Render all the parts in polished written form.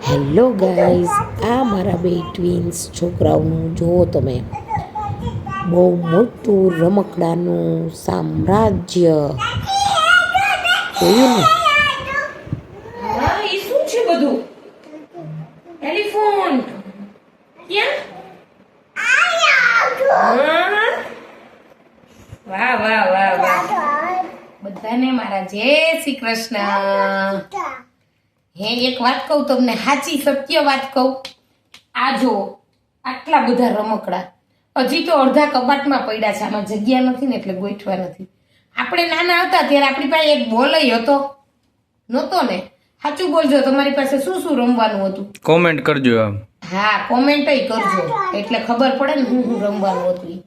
Hello guys, આ મારા બે ટ્વિન્સ છોકરાઓનું જુઓ તમે. બહુ મોટું રમકડાનું સામ્રાજ્ય જોયું ને. હા, એ શું છે બધું? એલિફન્ટ ક્યાં? હા. વાહ વાહ વાહ વાહ. બધાને મારા જય શ્રી કૃષ્ણ. હે, એક વાત કહું તમને, સાચી સત્ય વાત કહું. આ જો આટલા બધા રમકડા હજી તો અડધા કબાટમાં પડ્યા છે. આમાં જગ્યા નથી ને એટલે ગોઠવા નથી. આપણે નાના હતા ત્યારે આપણી પાસે એક બોલ હતો, નહોતો ને? સાચું બોલજો, તમારી પાસે શું શું રમવાનું હતું? કોમેન્ટ કરજો આમ. હા, કોમેન્ટ કરજો એટલે ખબર પડે ને હું રમવાનું હતું.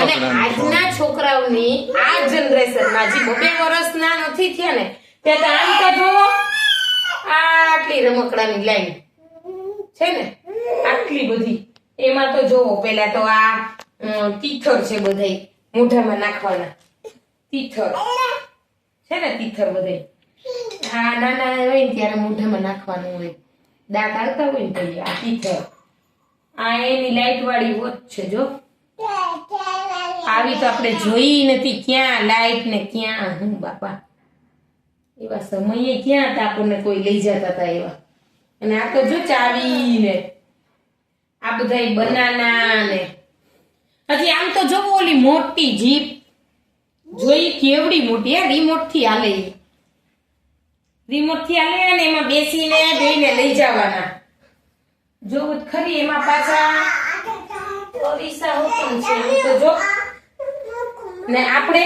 અને આજના છોકરાઓની આ જનરેશનમાં હજી 2 વર્ષના નથી થયા ને ત્યાં તો આમ તો જોવો, આટલી રમકડાની લાઈન છે ને, આટલી બધી. એમાં તો જોવો, પેલા તો આ તીથર છે, બધાય મોઢામાં નાખવાના તીથર છે ને, તીથર બધાય આ નાના હોય ને ત્યારે મોઢામાં નાખવાનું હોય, દાંત આવતા હોય ને તો આ તીથર. આ એની લાઈટ વાળી વોચ છે, જો આવી તો આપણે જોઈ નથી ક્યાં લાઈટ ને ક્યાં હું બાપા. એવા સમયે ક્યાં હતા આપણને કોઈ લઈ જતા હતા એવા. અને આ તો જો ચાવી ને આ બધા બનાના ને હજી આમ તો જો ઓલી મોટી જીપ જોઈ, કેવડી મોટી હે, રિમોટ થી હાલે. રિમોટ થી હાલે ને એમાં બેસીને બેને લઈ જવાના. જો ખરી એમાં પાછા પૈસા હોતું છે. તો જો ને આપણે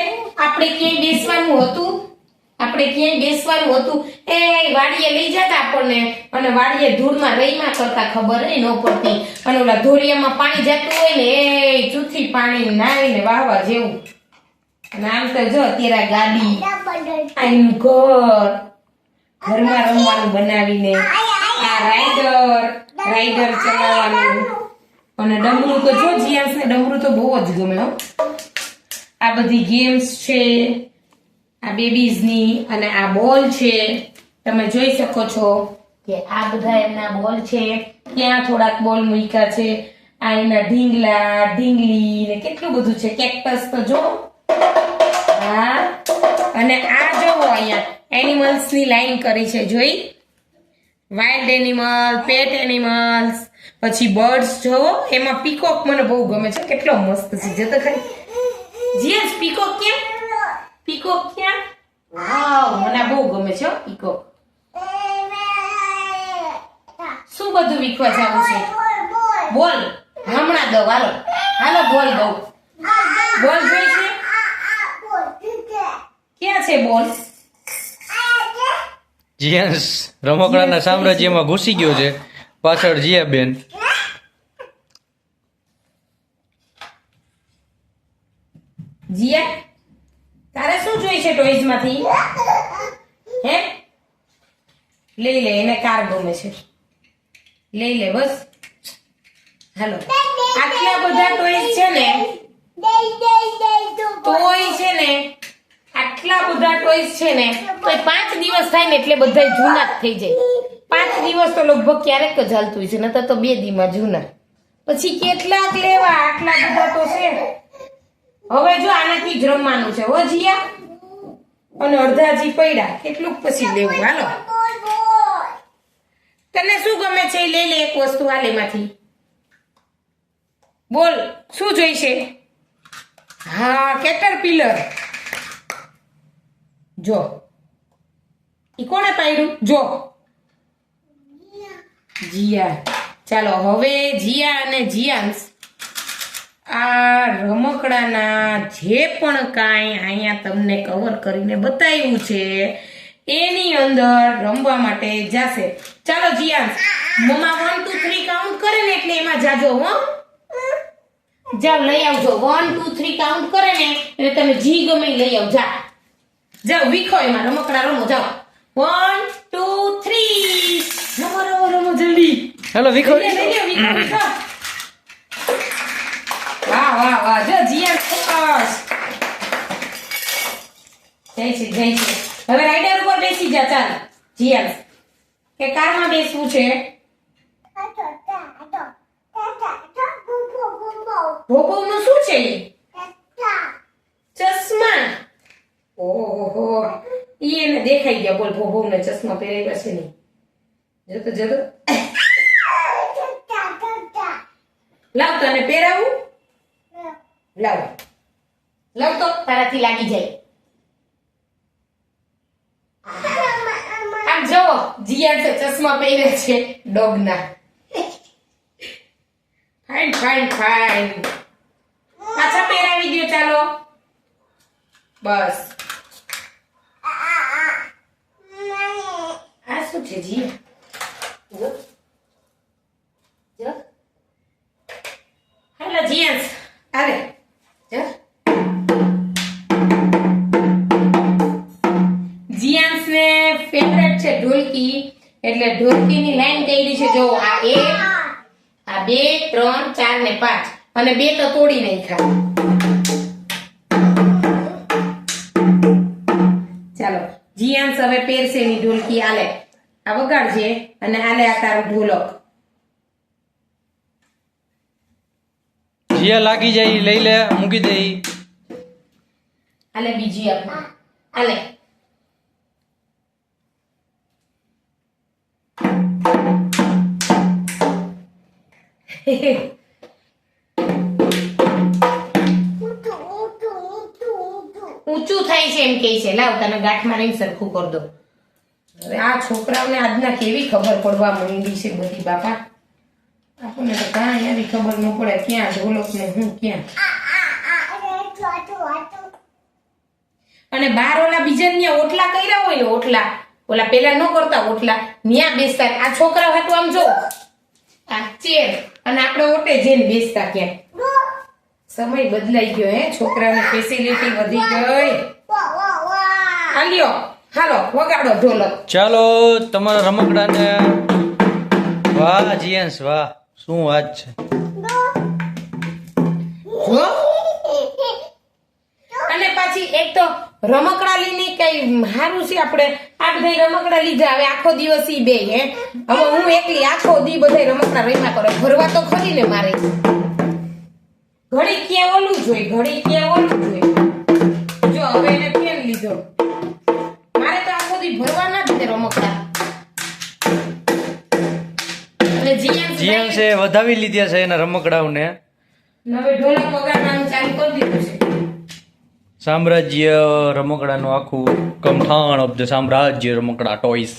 ક્યાંય બેસવાનું હતું, એ વાડીએ લઈ જતા આપણને, અને વાડીએ ધૂળમાં રહીમાં કરતા, ખબર ન પડતી. અને ઓલા ધોરિયામાં પાણી જતું હોય ને, એ ચૂથી પાણી નાવીને વાહવા જેવું. અને આમ તો જો અત્યારે ગાડી, આનું ઘરમાં રમવાનું બનાવીને, આ રાઈડર ચલાવવાનું. અને ડમરું તો જો જીયાસને ડમરું તો બહુ જ ગમે હો. આ બધી ગેમ્સ છે આ બેબીઝની, અને આ બોલ છે, તમે જોઈ શકો છો કે આ બધા એમના બોલ છે. ત્યાં થોડાક બોલ મૂક્યા છે. આ એના ઢીંગલી ને કેટલું બધું છે. કેક્ટસ તો જો. હા, અને આ જોવો અહીંયા એનિમલ્સ ની લાઈન કરી છે, જોઈ? વાઇલ્ડ એનિમલ, પેટ એનિમલ્સ, પછી બર્ડ્સ જોવો. એમાં પીકોક મને બહુ ગમે છે, કેટલો મસ્ત છે. જો તો ખરી જીએસ, પીકોક ક્યાં? પીકોક ક્યાં? વાવ, મને બહુ ગમે છે પીકોક. શું બધું વીખવા જવું છે? બોલ હમણાં દઉં, હાલો બોલ દઉં. બોલ જોઈ છે? ક્યાં છે બોલ? જીયાસ રમકડાના સામ્રાજ્યમાં ઘૂસી ગયો છે. પાછળ જીયાબેન. જીયા, તારે શું જોઈ છે ટોયઝ માંથી? હે, લઈ લે, એને કાર ગમે છે, લઈ લે બસ. હાલો, આટલા બધા ટોયઝ છે ને, આટલા બધા ટોયઝ છે ને, તો 5 દિવસ થાય ને એટલે બધા જૂના જ થઈ જાય. 5 દિવસ તો લગભગ ક્યારેક જ હાલતું છે, નતર તો 2 દીમાં જૂના. પછી કેટલાક લેવા, આટલા બધા તો છે. હવે જો આનાથી જ રમવાનું છે હો જીયા. અને અડધાજી પડ્યા, કેટલું પછી લેવું? હાલો, તને શું ગમે છે લઈ લે એક વસ્તુ હાલેમાંથી. બોલ શું જોઈશે? હા, કેટરપિલર. જો ઈ કોણે પાડ્યું? જો જીયા. ચાલો હવે જીયા અને જીયાંશ આ રમકડાના જે પણ કાંઈ અહીંયા તમને કવર કરીને બતાવ્યું છે એની અંદર રમવા માટે જાશે. ચાલો જીયાંશ, મમ્મા 1 2 3 કાઉન્ટ કરે ને એટલે એમાં જાજો હો. જાવ લઈ આવજો. 1 2 3 કાઉન્ટ કરે ને એટલે તમે જી ગમે લઈ આવ. જાઓ વીખો એમાં રમકડા રમો. જાઓ 1 2 3 રમો જલ્દી. હેલો વીખો. વીખો. વાહ, જો જીયા જય છે. હવે રાઈડર ઉપર બેસી જા. ચાલ જીયા, કે કારમાં બેસવું છે? ભોભવનું શું છે ઈ? ચશ્મા. ઓહો, ઈ એને દેખાઈ ગયા. બોલ, ભોભવને ચશ્મા પહેર્યા છે નહીં. જતો જતો લાવ, તને પહેરાવું? લાવ લાવ તો તારાથી લાગી જાય. આમ જો જીયા છે ચશ્મા પહેરે છે ડોગના. Fine fine fine. પાછા પહેરાવી દો ચાલો. બસ. આ શું છે જીયા? જો હાલો જીયાસ આવે. જો જીયાસ ને ફેવરેટ છે ઢોલકી, એટલે ઢોલકીની લાઈન કરી છે. જો આ 1, આ 2, 3, 4 ને 5, અને 2 તો તોડી નાખ્યા. ચાલો જીયાસ હવે પહેરશે ની ઢોલકી. આલે આ વગાડજે અને આલે આ તારું ઢોલક. જીયા લાગી જાય ઈ લઈ લે, મૂકી દે ઈ. આલે બીજી આપણે આલે. ઊંચું થાય છે એમ કે છે. લાવ તને ગાંઠ મારીને સરખું કર દો. હવે આ છોકરાઓને આજના કેવી ખબર પડવા માંડી છે બધી બાપા. આપણને તો કાંઈ એવી ખબર ન પડે ક્યાં ઢોલક ને હું ક્યાં. અને બાર ઓલા બીજા ન્યા ઓટલા કર્યા હોય ને, ઓટલા ઓલા પેલા ન કરતા ઓટલા ન્યા બેસતા. આ છોકરા હાટુ આમ જો આ ચેર, અને આપણે ઓટે જઈને બેસતા. ક્યાં સમય બદલાઈ ગયો હે, છોકરાની ફેસિલિટી વધી ગઈ. હાલ્યો હાલો વગાડો ઢોલક. ચાલો તમારા રમકડાને. વાહ જીયાંશ વાહ, શું વાત છે. જો અને પાછી એક તો રમકડા લઈને કઈ સારું છે. આપણે આ બધા રમકડા લીધા, હવે આખો દિવસ ઈ બે હે. હવે હું એકલી આખો દી બધા રમકડા રમ્યા કરે. ભરવા તો ખરી ને મારે. ઘડી ક્યાં ઓલું જોઈ, ઘડી ક્યાં ઓલું જોઈ. જો હવે એને પેન લીધો. મારે તો આખો દી ભરવાના જ તે રમકડા. અને જીયાંશે વધાવી લીધા છે એના રમકડાઓને. હવે ઢોલક વગાડવાનું ચાલુ કરી દીધું છે. સામ્રાજ્ય રમકડાનું આખું કમઠાણ ઓફ ધ સામ્રાજ્ય રમકડા ટોયસ.